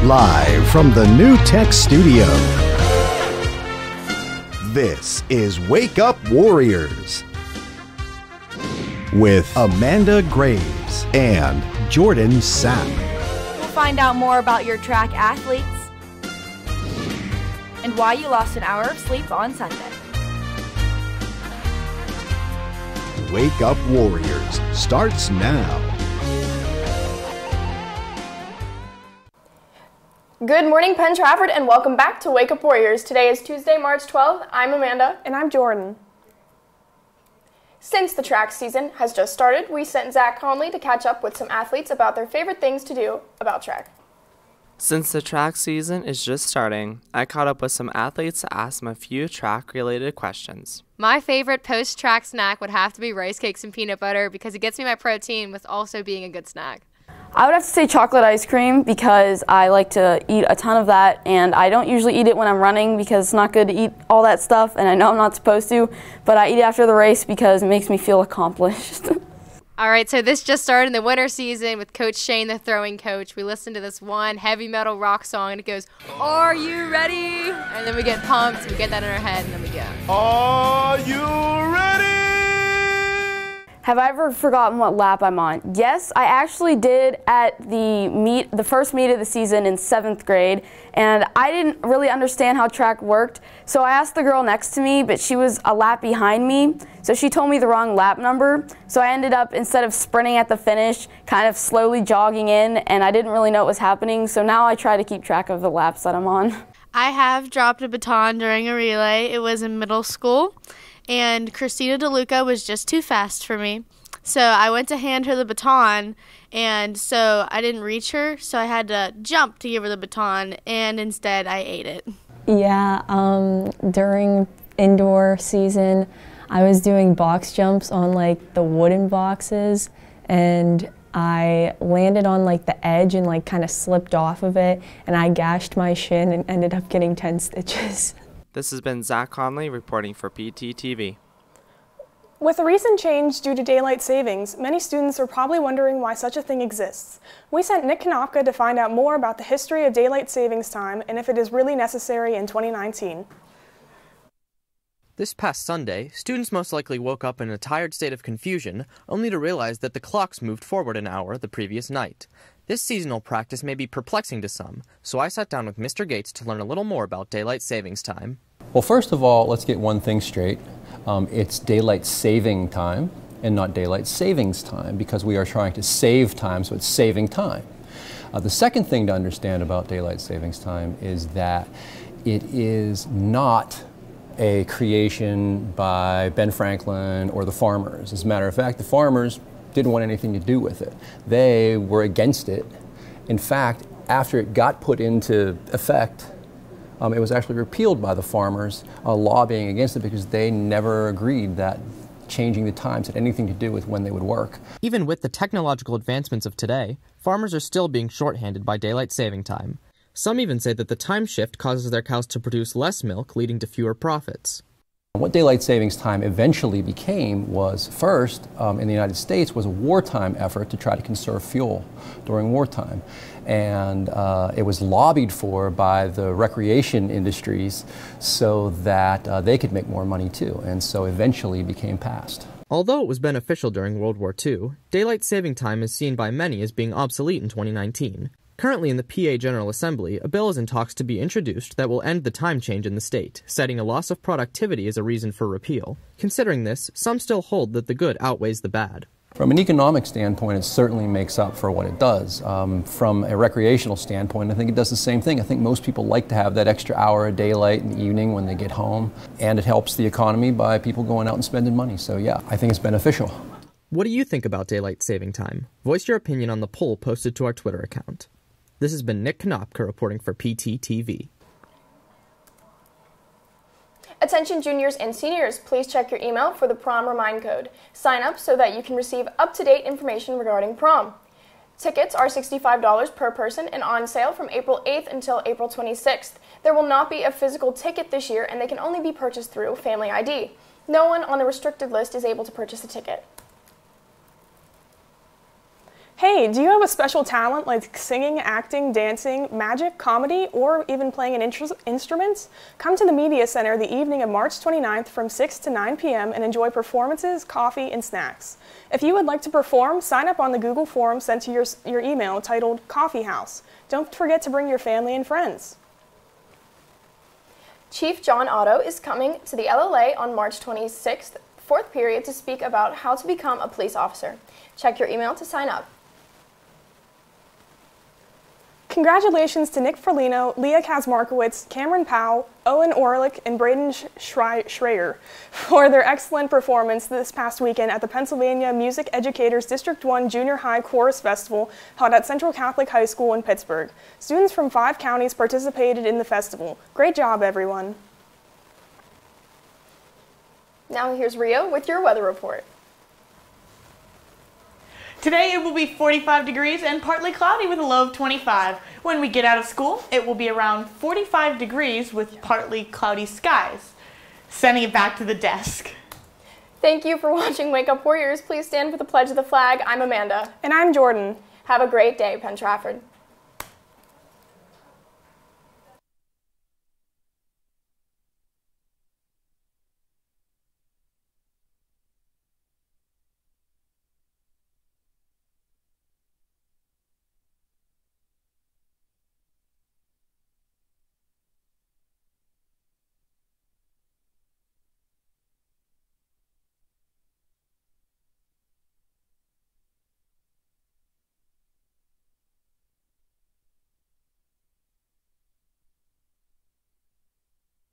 Live from the New Tech Studio, this is Wake Up Warriors with Amanda Graves and Jordan Sapp. We'll find out more about your track athletes and why you lost an hour of sleep on Sunday. Wake Up Warriors starts now. Good morning, Penn, Trafford, and welcome back to Wake Up Warriors. Today is Tuesday, March 12th. I'm Amanda. And I'm Jordan. Since the track season has just started, we sent Zach Conley to catch up with some athletes about their favorite things to do about track. Since the track season is just starting, I caught up with some athletes to ask them a few track-related questions. My favorite post-track snack would have to be rice cakes and peanut butter because it gets me my protein with also being a good snack. I would have to say chocolate ice cream because I like to eat a ton of that, and I don't usually eat it when I'm running because it's not good to eat all that stuff, and I know I'm not supposed to, but I eat it after the race because it makes me feel accomplished. All right, so this just started in the winter season with Coach Shane, the throwing coach. We listened to this one heavy metal rock song, and it goes, "Are you ready?" And then we get pumped, we get that in our head, and then we go. Are you ready? Have I ever forgotten what lap I'm on? Yes, I actually did at the first meet of the season in 7th grade, and I didn't really understand how track worked, so I asked the girl next to me, but she was a lap behind me, so she told me the wrong lap number, so I ended up, instead of sprinting at the finish, kind of slowly jogging in, and I didn't really know what was happening, so now I try to keep track of the laps that I'm on. I have dropped a baton during a relay. It was in middle school, and Christina DeLuca was just too fast for me. So I went to hand her the baton, and so I didn't reach her, so I had to jump to give her the baton, and instead I ate it. Yeah, during indoor season, I was doing box jumps on like the wooden boxes, and I landed on like the edge and like kind of slipped off of it, and I gashed my shin and ended up getting 10 stitches. This has been Zach Conley reporting for PTTV. With a recent change due to daylight savings, many students are probably wondering why such a thing exists. We sent Nick Konopka to find out more about the history of daylight savings time and if it is really necessary in 2019. This past Sunday, students most likely woke up in a tired state of confusion, only to realize that the clocks moved forward an hour the previous night. This seasonal practice may be perplexing to some, so I sat down with Mr. Gates to learn a little more about daylight savings time. Well, first of all, let's get one thing straight. It's daylight saving time and not daylight savings time because we are trying to save time, so it's saving time. The second thing to understand about daylight savings time is that it is not a creation by Ben Franklin or the farmers. As a matter of fact, the farmers didn't want anything to do with it. They were against it. In fact, after it got put into effect, it was actually repealed by the farmers, lobbying against it because they never agreed that changing the times had anything to do with when they would work. Even with the technological advancements of today, farmers are still being shorthanded by daylight saving time. Some even say that the time shift causes their cows to produce less milk, leading to fewer profits. What daylight savings time eventually became was, first, in the United States, was a wartime effort to try to conserve fuel during wartime. And it was lobbied for by the recreation industries so that they could make more money too, and so eventually became passed. Although it was beneficial during World War II, daylight saving time is seen by many as being obsolete in 2019. Currently in the PA General Assembly, a bill is in talks to be introduced that will end the time change in the state, citing a loss of productivity as a reason for repeal. Considering this, some still hold that the good outweighs the bad. From an economic standpoint, it certainly makes up for what it does. From a recreational standpoint, I think it does the same thing. I think most people like to have that extra hour of daylight in the evening when they get home, and it helps the economy by people going out and spending money. So yeah, I think it's beneficial. What do you think about daylight saving time? Voice your opinion on the poll posted to our Twitter account. This has been Nick Konopka reporting for PTTV. Attention juniors and seniors, please check your email for the prom remind code. Sign up so that you can receive up-to-date information regarding prom. Tickets are $65 per person and on sale from April 8th until April 26th. There will not be a physical ticket this year and they can only be purchased through Family ID. No one on the restricted list is able to purchase a ticket. Hey, do you have a special talent like singing, acting, dancing, magic, comedy, or even playing an instrument? Come to the Media Center the evening of March 29th from 6 to 9 p.m. and enjoy performances, coffee, and snacks. If you would like to perform, sign up on the Google form sent to your email titled Coffee House. Don't forget to bring your family and friends. Chief John Otto is coming to the LLA on March 26th, 4th period, to speak about how to become a police officer. Check your email to sign up. Congratulations to Nick Ferlino, Leah Kazmarkowitz, Cameron Powell, Owen Orlick, and Braden Schreier for their excellent performance this past weekend at the Pennsylvania Music Educators District 1 Junior High Chorus Festival held at Central Catholic High School in Pittsburgh. Students from 5 counties participated in the festival. Great job, everyone. Now here's Rio with your weather report. Today it will be 45 degrees and partly cloudy with a low of 25. When we get out of school, it will be around 45 degrees with partly cloudy skies. Sending it back to the desk. Thank you for watching Wake Up Warriors. Please stand for the pledge of the flag. I'm Amanda. And I'm Jordan. Have a great day, Penn Trafford.